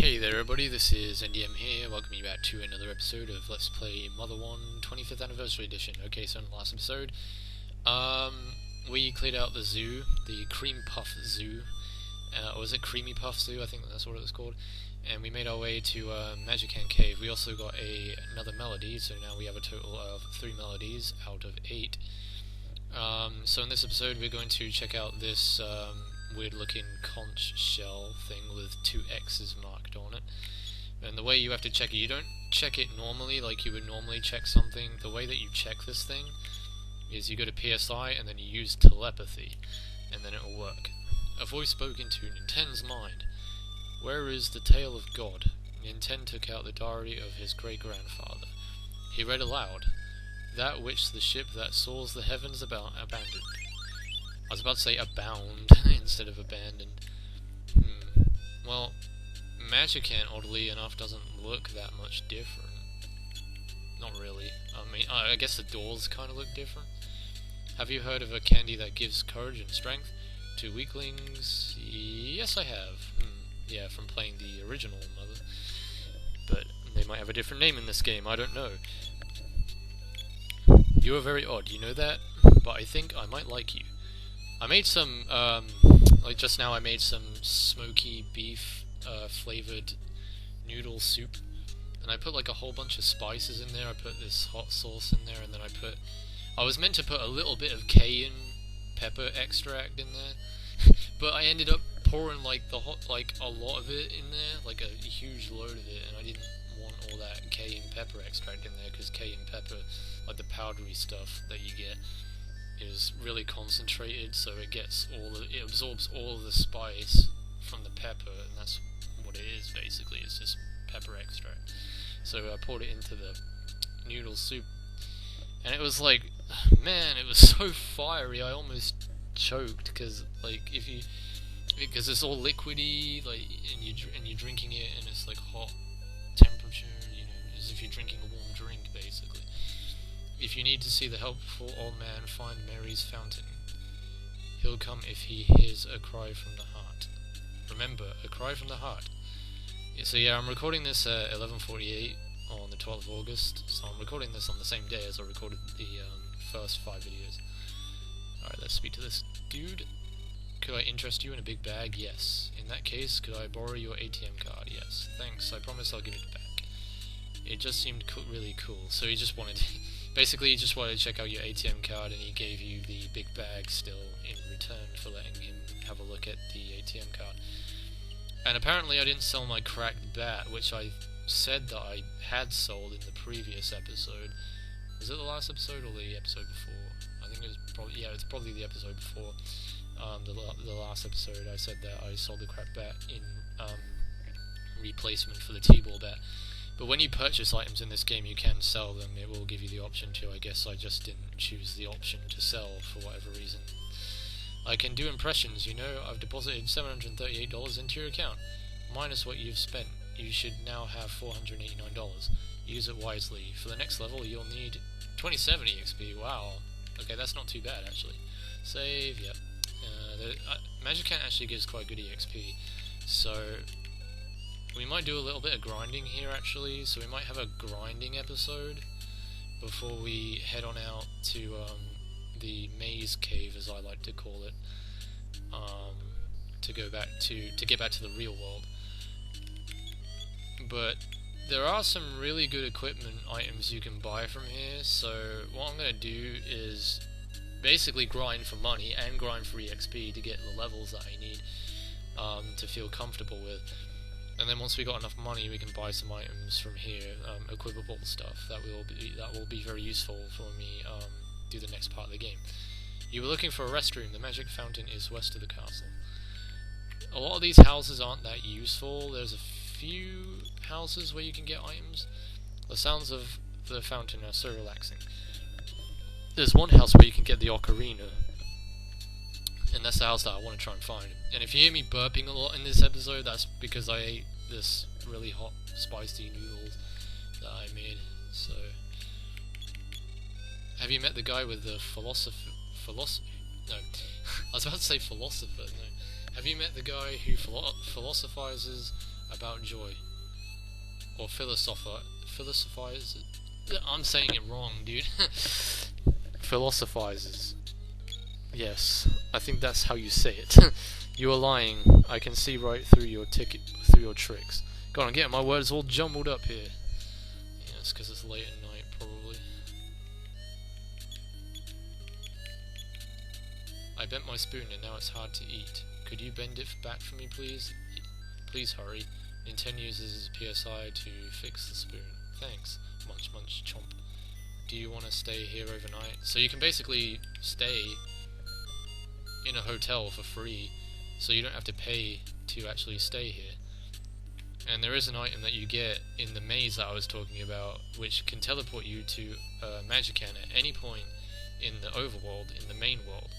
Hey there everybody, this is NDM here, welcoming you back to another episode of Let's Play Mother 1 25th Anniversary Edition. Okay, so in the last episode, we cleared out the zoo, the Cream Puff Zoo, or was it Creamy Puff Zoo? I think that's what it was called. And we made our way to Magican Cave. We also got another melody, so now we have a total of 3 melodies out of 8. So in this episode we're going to check out this weird looking conch shell thing with 2 X's marked on it. And the way you have to check it, you don't check it normally like you would normally check something. The way that you check this thing is you go to PSI and then you use telepathy, and then it will work. A voice spoke into Ninten's mind. Where is the tale of God? Ninten took out the diary of his great-grandfather. He read aloud, that which the ship that soars the heavens abandoned. I was about to say abound instead of abandoned. Well, Magican, oddly enough, doesn't look that much different. Not really. I mean, I guess the doors kind of look different. Have you heard of a candy that gives courage and strength to weaklings? Yes, I have. Yeah, from playing the original Mother. But they might have a different name in this game, I don't know. You are very odd, you know that? But I think I might like you. I made some, like just now I made some smoky beef flavored noodle soup, and I put like a whole bunch of spices in there. I put this hot sauce in there, and then I was meant to put a little bit of cayenne pepper extract in there, but I ended up pouring like a lot of it in there, like a huge load of it, and I didn't want all that cayenne pepper extract in there, because cayenne pepper, like the powdery stuff that you get, is really concentrated, so it absorbs all of the spice from the pepper, and that's what it is basically. It's just pepper extract. So I poured it into the noodle soup, and it was like, man, it was so fiery. I almost choked because it's all liquidy, like, and you're drinking it, and it's like hot temperature, as if you're drinking a warm drink basically. If you need to see the helpful old man, find Mary's fountain. He'll come if he hears a cry from the heart. Remember, a cry from the heart. So yeah, I'm recording this at 11:48 on the 12th of August, so I'm recording this on the same day as I recorded the first 5 videos. Alright, let's speak to this dude. Could I interest you in a big bag? Yes. In that case, could I borrow your ATM card? Yes. Thanks, I promise I'll give it back. It just seemed really cool, so he just wanted to check out your ATM card, and he gave you the big bag still in return for letting him have a look at the ATM card. And apparently I didn't sell my cracked bat, which I said that I had sold in the previous episode. Was it the last episode or the episode before? I think it was probably the episode before. The last episode I said that I sold the cracked bat in replacement for the T-ball bat. But when you purchase items in this game, you can sell them. It will give you the option to. I guess I just didn't choose the option to sell for whatever reason. I can do impressions, I've deposited $738 into your account. Minus what you've spent, you should now have $489. Use it wisely. For the next level, you'll need 2070 XP. Wow. Okay, that's not too bad, actually. Save, yep. Magican actually gives quite good EXP, so we might do a little bit of grinding here, actually, so we might have a grinding episode before we head on out to the maze cave, as I like to call it, to get back to the real world. But there are some really good equipment items you can buy from here, so what I'm going to do is basically grind for money and grind for EXP to get the levels that I need to feel comfortable with. And then once we got enough money, we can buy some items from here, equipable stuff that will be very useful for me do the next part of the game. You were looking for a restroom. The magic fountain is west of the castle. A lot of these houses aren't that useful. There's a few houses where you can get items. The sounds of the fountain are so relaxing. There's one house where you can get the ocarina, and that's the house that I want to try and find. And if you hear me burping a lot in this episode, that's because I ate this really hot, spicy noodles that I made. So, have you met the guy with the philosophy? No, I was about to say philosopher. No, have you met the guy who philosophizes about joy. Or philosophizes. I'm saying it wrong, dude. Philosophizes. Yes, I think that's how you say it. You are lying. I can see right through your through your tricks. God, I'm getting my words all jumbled up here. Yeah, it's because it's late at night, probably. I bent my spoon and now it's hard to eat. Could you bend it back for me, please? Please hurry. Nintendo uses PSI to fix the spoon. Thanks. Munch munch chomp. Do you want to stay here overnight? So you can basically stay in a hotel for free, so you don't have to pay to actually stay here. And there is an item that you get in the maze that I was talking about, which can teleport you to Magican at any point in the overworld, in the main world.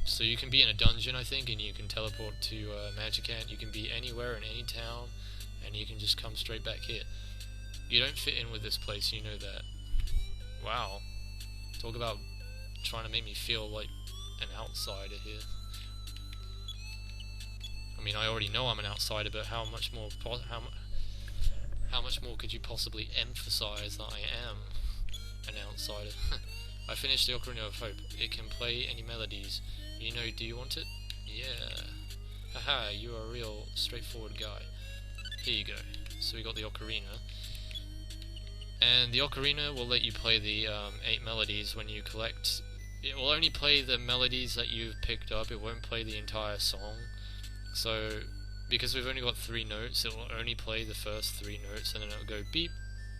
So you can be in a dungeon, I think, and you can teleport to Magican. You can be anywhere in any town, and you can just come straight back here. You don't fit in with this place, you know that. Wow. Talk about trying to make me feel like an outsider here. I mean, I already know I'm an outsider, but how much more could you possibly emphasize that I am an outsider? I finished the Ocarina of Hope. It can play any melodies. You know, do you want it? Yeah. Haha, you're a real straightforward guy. Here you go. So we got the Ocarina. And the Ocarina will let you play the 8 melodies when you collect. It will only play the melodies that you've picked up, it won't play the entire song. So, because we've only got 3 notes, it will only play the first 3 notes, and then it will go beep,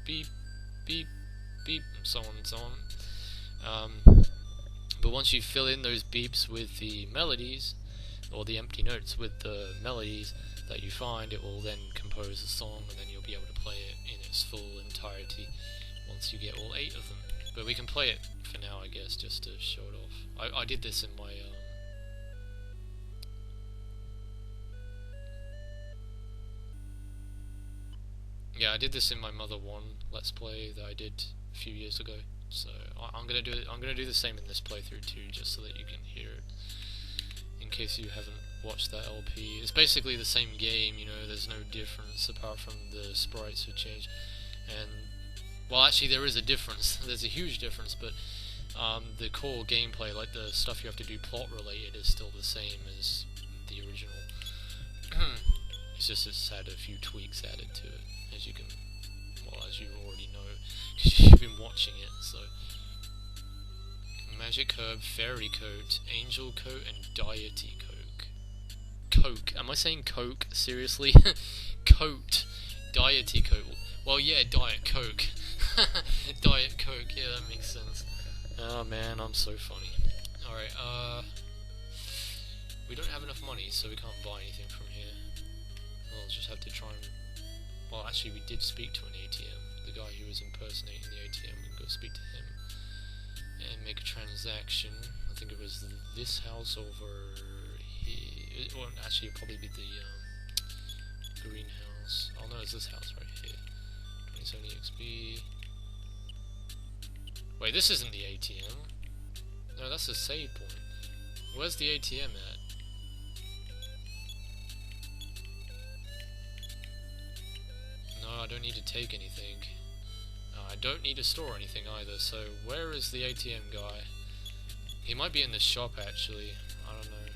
beep, beep, beep, and so on and so on. But once you fill in those beeps with the melodies, or the empty notes with the melodies that you find, it will then compose a song, and then you'll be able to play it in its full entirety once you get all 8 of them. But we can play it for now, I guess, just to show it off. I did this in my yeah, I did this in my Mother 1 Let's Play that I did a few years ago. So I'm gonna do it. I'm gonna do the same in this playthrough too, just so that you can hear it. In case you haven't watched that LP, it's basically the same game. You know, there's no difference apart from the sprites have changed. And well, actually, there is a difference. There's a huge difference, but the core gameplay, like the stuff you have to do plot related, is still the same as the original. It's just it's had a few tweaks added to it, as you can, well, as you already know, because you've been watching it. So, Magic Herb, Fairy Coat, Angel Coat, and Deity Coke. Coke. Am I saying Coke? Seriously? Coat. Deity Coat. Well, yeah, Diet Coke. Diet Coke. Yeah, that makes sense. Oh man, I'm so funny. Alright, we don't have enough money, so we can't buy anything from here. We'll just have to try and... Well, actually, we did speak to an ATM. The guy who was impersonating the ATM, we can go speak to him and make a transaction. I think it was this house over here. Well, actually, it'll probably be the greenhouse. Oh no, it's this house right here. 2070 XP. Wait, this isn't the ATM. No, that's the save point. Where's the ATM at? No, I don't need to take anything. I don't need to store anything either, so where is the ATM guy? He might be in the shop, actually. I don't know.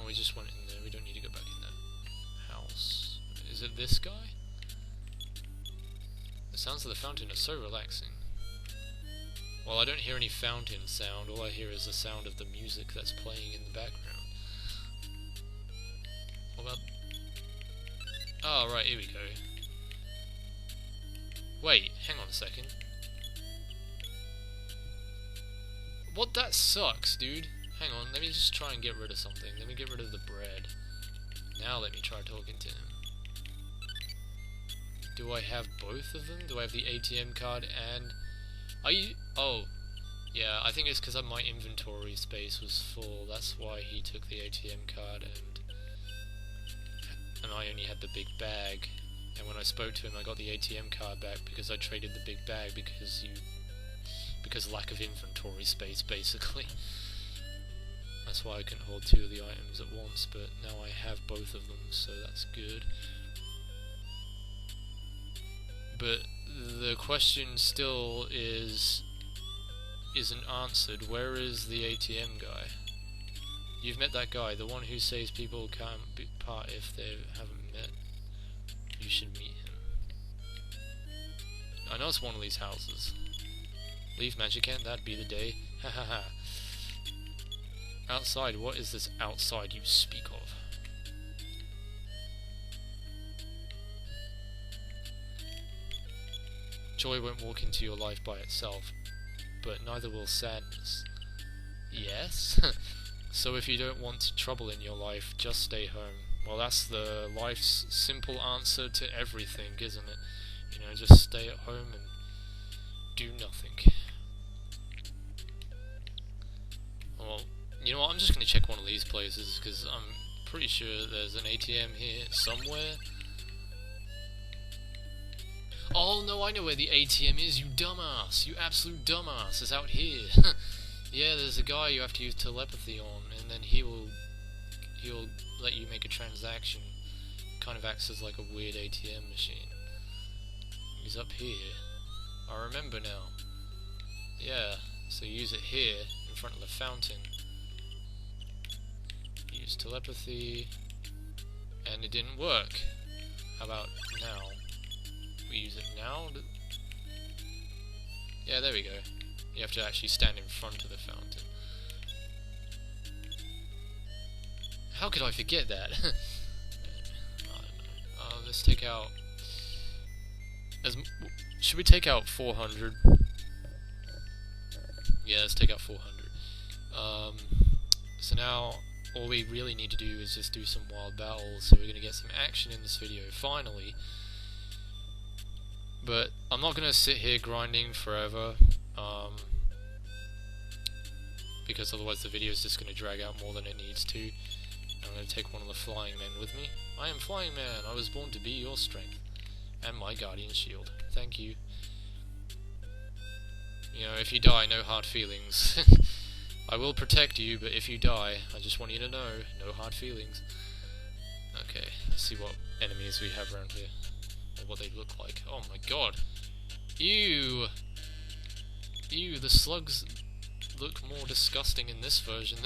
Oh, we just went in there. We don't need to go back in that house. Is it this guy? The sounds of the fountain are so relaxing. Well, I don't hear any fountain sound. All I hear is the sound of the music that's playing in the background. What about... Oh, right, here we go. Wait, hang on a second. What? That sucks, dude. Hang on, let me just try and get rid of something. Let me get rid of the bread. Now let me try talking to him. Do I have both of them? Do I have the ATM card and... Are you... Oh, yeah, I think it's because my inventory space was full. That's why he took the ATM card and I only had the big bag. And when I spoke to him, I got the ATM card back because I traded the big bag because because lack of inventory space, basically. That's why I couldn't hold 2 of the items at once, but now I have both of them, so that's good. But the question still isn't answered. Where is the ATM guy? You've met that guy, the one who says people can't be part if they haven't met. You should meet him. I know it's one of these houses. Leave Magicant, that'd be the day. Ha ha ha. Outside, what is this outside you speak of? Joy won't walk into your life by itself, but neither will sadness. Yes? So if you don't want trouble in your life, just stay home. Well, that's the life's simple answer to everything, isn't it? You know, just stay at home and do nothing. Well, you know what, I'm just going to check one of these places, because I'm pretty sure there's an ATM here somewhere. Oh no, I know where the ATM is, you dumbass! You absolute dumbass! It's out here! Yeah, there's a guy you have to use telepathy on, and then he'll let you make a transaction. Kind of acts as like a weird ATM machine. He's up here. I remember now. Yeah, so use it here, in front of the fountain. Use telepathy, and it didn't work. How about now? We use it now? Yeah, there we go. You have to actually stand in front of the fountain. How could I forget that? I don't know. Let's take out... should we take out 400? Yeah, let's take out 400. So now, all we really need to do is just do some wild battles, so we're going to get some action in this video, finally. But I'm not going to sit here grinding forever, because otherwise the video is just going to drag out more than it needs to. I'm going to take one of the flying men with me. I am Flying Man, I was born to be your strength, and my guardian shield. Thank you. You know, if you die, no hard feelings. I will protect you, but if you die, I just want you to know, no hard feelings. Okay, let's see what enemies we have around here. Or what they look like. Oh my god! Ew! Ew, the slugs look more disgusting in this version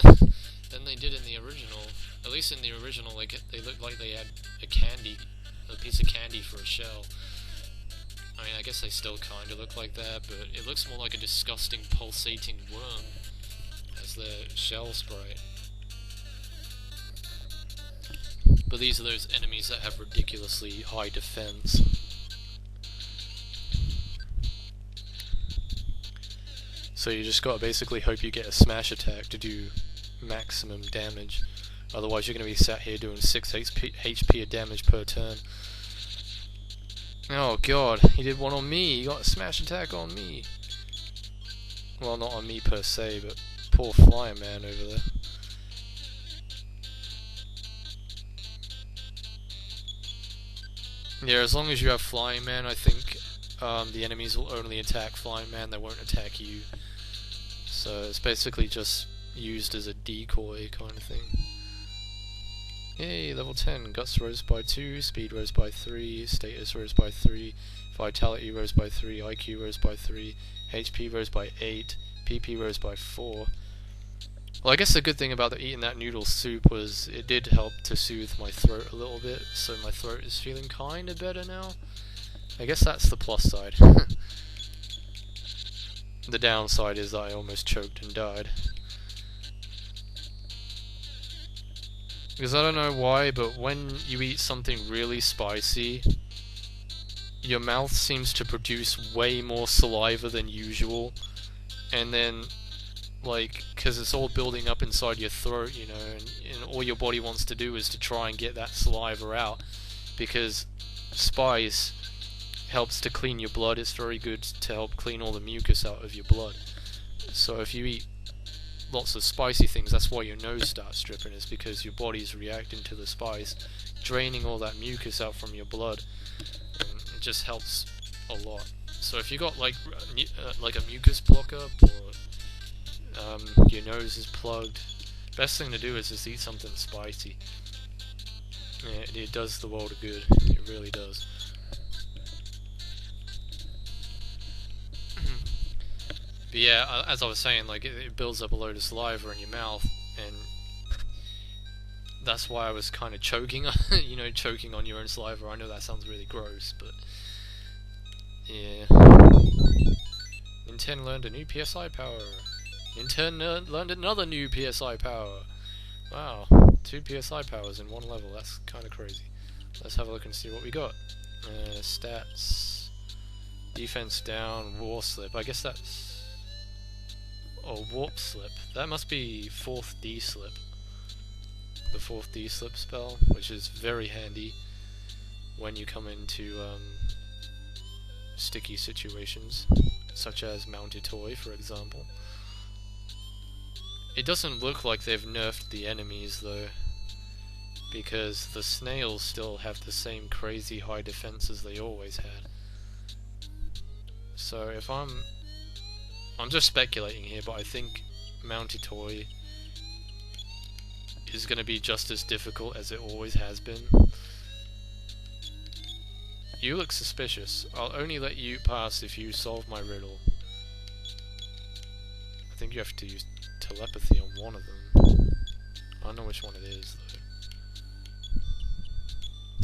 than they did in the original. At least in the original, they looked like they had a piece of candy for a shell. I mean, I guess they still kinda look like that, but it looks more like a disgusting pulsating worm as their shell sprite. But these are those enemies that have ridiculously high defense. So you just gotta basically hope you get a smash attack to do maximum damage. Otherwise you're gonna be sat here doing 6 HP of damage per turn. Oh god, he did one on me, he got a smash attack on me. Well, not on me per se, but poor Flying Man over there. Yeah, as long as you have Flying Man, I think the enemies will only attack Flying Man, they won't attack you. So it's basically just used as a decoy kind of thing. Yay, level 10. Guts rose by 2, Speed rose by 3, Status rose by 3, Vitality rose by 3, IQ rose by 3, HP rose by 8, PP rose by 4. Well, I guess the good thing about eating that noodle soup was it did help to soothe my throat a little bit, so my throat is feeling kinda better now. I guess that's the plus side. The downside is that I almost choked and died. Because I don't know why, but when you eat something really spicy, your mouth seems to produce way more saliva than usual, and then, like, because it's all building up inside your throat, you know, and all your body wants to do is to try and get that saliva out, because spice helps to clean your blood. It's very good to help clean all the mucus out of your blood. So if you eat lots of spicy things, that's why your nose starts dripping, is because your body's reacting to the spice, draining all that mucus out from your blood, and it just helps a lot. So if you got like a mucus blocker or your nose is plugged, best thing to do is just eat something spicy. Yeah, it does the world of good. It really does. But yeah, as I was saying, like it builds up a load of saliva in your mouth, and that's why I was kind of choking, you know, choking on your own saliva. I know that sounds really gross, but yeah. Nintendo learned a new PSI power. Nintendo learned another new PSI power. Wow, 2 PSI powers in one level. That's kind of crazy. Let's have a look and see what we got. Stats, defense down, war slip. I guess that's warp slip. That must be 4th D slip. The 4th D slip spell, which is very handy when you come into sticky situations, such as Mounted Toy, for example. It doesn't look like they've nerfed the enemies though, because the snails still have the same crazy high defense as they always had. So if I'm just speculating here, but I think Mounted Toy is going to be just as difficult as it always has been. You look suspicious. I'll only let you pass if you solve my riddle. I think you have to use telepathy on one of them. I don't know which one it is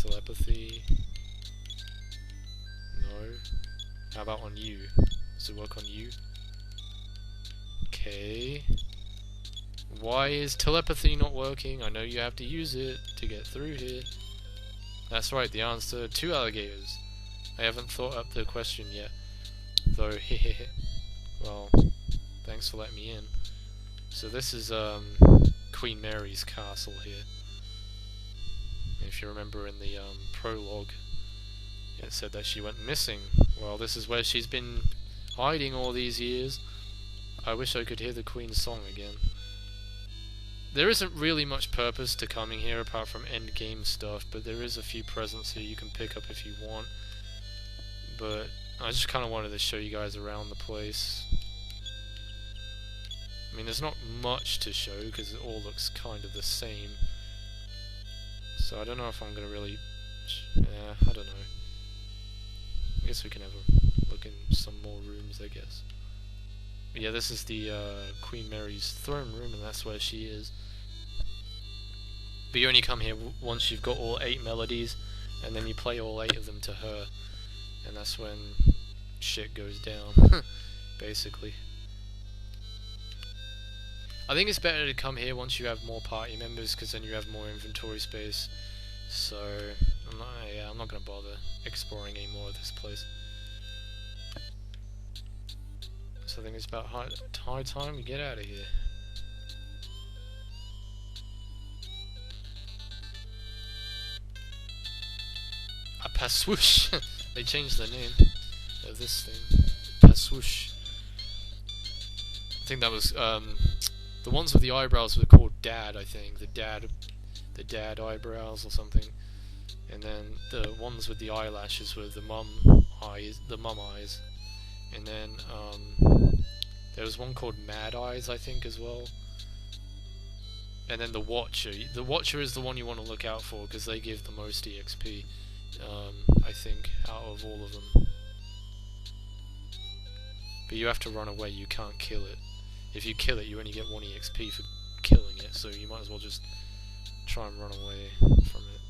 though. Telepathy. No. How about on you? Does it work on you? Okay. Why is telepathy not working? I know you have to use it to get through here. That's right, the answer, 2 alligators. I haven't thought up the question yet. Though, hehehe. Well, thanks for letting me in. So this is Queen Mary's castle here. If you remember in the prologue, it said that she went missing. Well, this is where she's been hiding all these years. I wish I could hear the Queen's song again. There isn't really much purpose to coming here apart from end game stuff, but there is a few presents here you can pick up if you want. But I just kind of wanted to show you guys around the place. I mean, there's not much to show because it all looks kind of the same. So I don't know if I'm going to really... yeah, I don't know. I guess we can have a look in some more rooms, I guess. But yeah, this is the Queen Mary's throne room, and that's where she is. But you only come here once you've got all 8 melodies, and then you play all 8 of them to her, and that's when shit goes down, basically. I think it's better to come here once you have more party members, because then you have more inventory space. So, I'm not going to bother exploring any more of this place. So I think it's about high time we get out of here. Passwoosh! They changed the name of this thing. Passwoosh. I think that was, the ones with the eyebrows were called Dad, I think. The dad eyebrows or something. And then the ones with the eyelashes were the mum eyes. And then, there was one called Mad Eyes, I think, as well. And then the Watcher. The Watcher is the one you want to look out for, because they give the most EXP, I think, out of all of them. But you have to run away, you can't kill it. If you kill it, you only get 1 EXP for killing it, so you might as well just try and run away from it.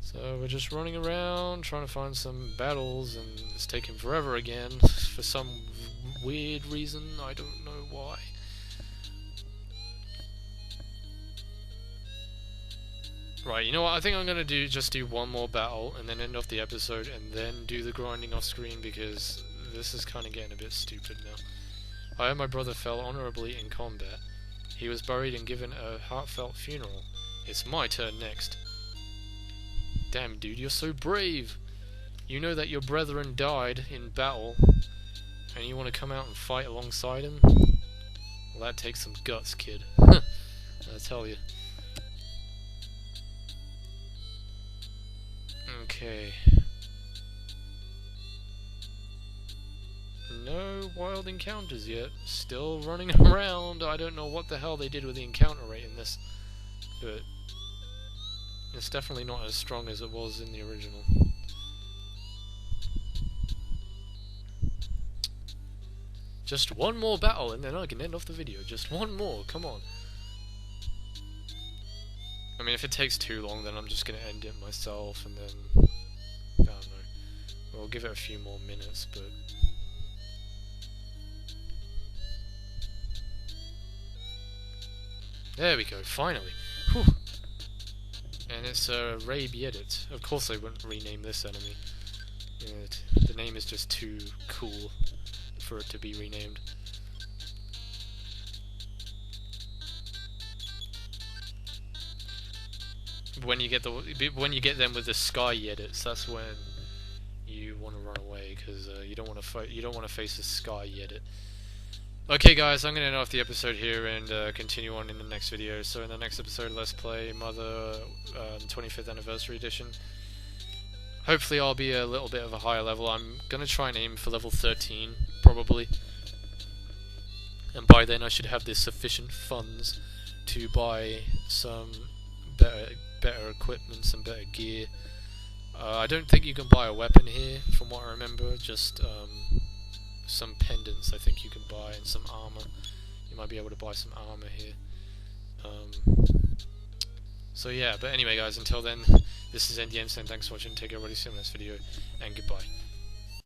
So we're just running around, trying to find some battles, and it's taking forever again, for some weird reason, I don't know why. Right, you know what, I think I'm gonna just do one more battle, and then end off the episode, and then do the grinding off screen, because this is kinda getting a bit stupid now. I heard my brother fell honorably in combat. He was buried and given a heartfelt funeral. It's my turn next. Damn, dude, you're so brave! You know that your brethren died in battle, and you want to come out and fight alongside him? Well, that takes some guts, kid. I tell you. Okay. no wild encounters yet. Still running around. I don't know what the hell they did with the encounter rate in this, but it's definitely not as strong as it was in the original. Just one more battle and then I can end off the video. Just one more, come on. I mean, if it takes too long, then I'm just gonna end it myself, and then I don't know. We'll give it a few more minutes, but there we go. Finally, whew. And it's Ray Biedit. Of course, I wouldn't rename this enemy. The name is just too cool for it to be renamed. When you get them with the Sky Yedits, that's when you want to run away, because you don't want to fight. You don't want to face a Sky Yedit. Okay, guys, I'm gonna end off the episode here and continue on in the next video. So in the next episode, let's play Mother 25th Anniversary Edition. Hopefully, I'll be a little bit of a higher level. I'm gonna try and aim for level 13, probably. And by then, I should have the sufficient funds to buy some better equipment, some better gear. I don't think you can buy a weapon here, from what I remember. Just some pendants I think you can buy, and some armor. You might be able to buy some armor here. So yeah, but anyway guys, until then, this is NDM saying thanks for watching, take care, everybody, see you in the next video, and goodbye.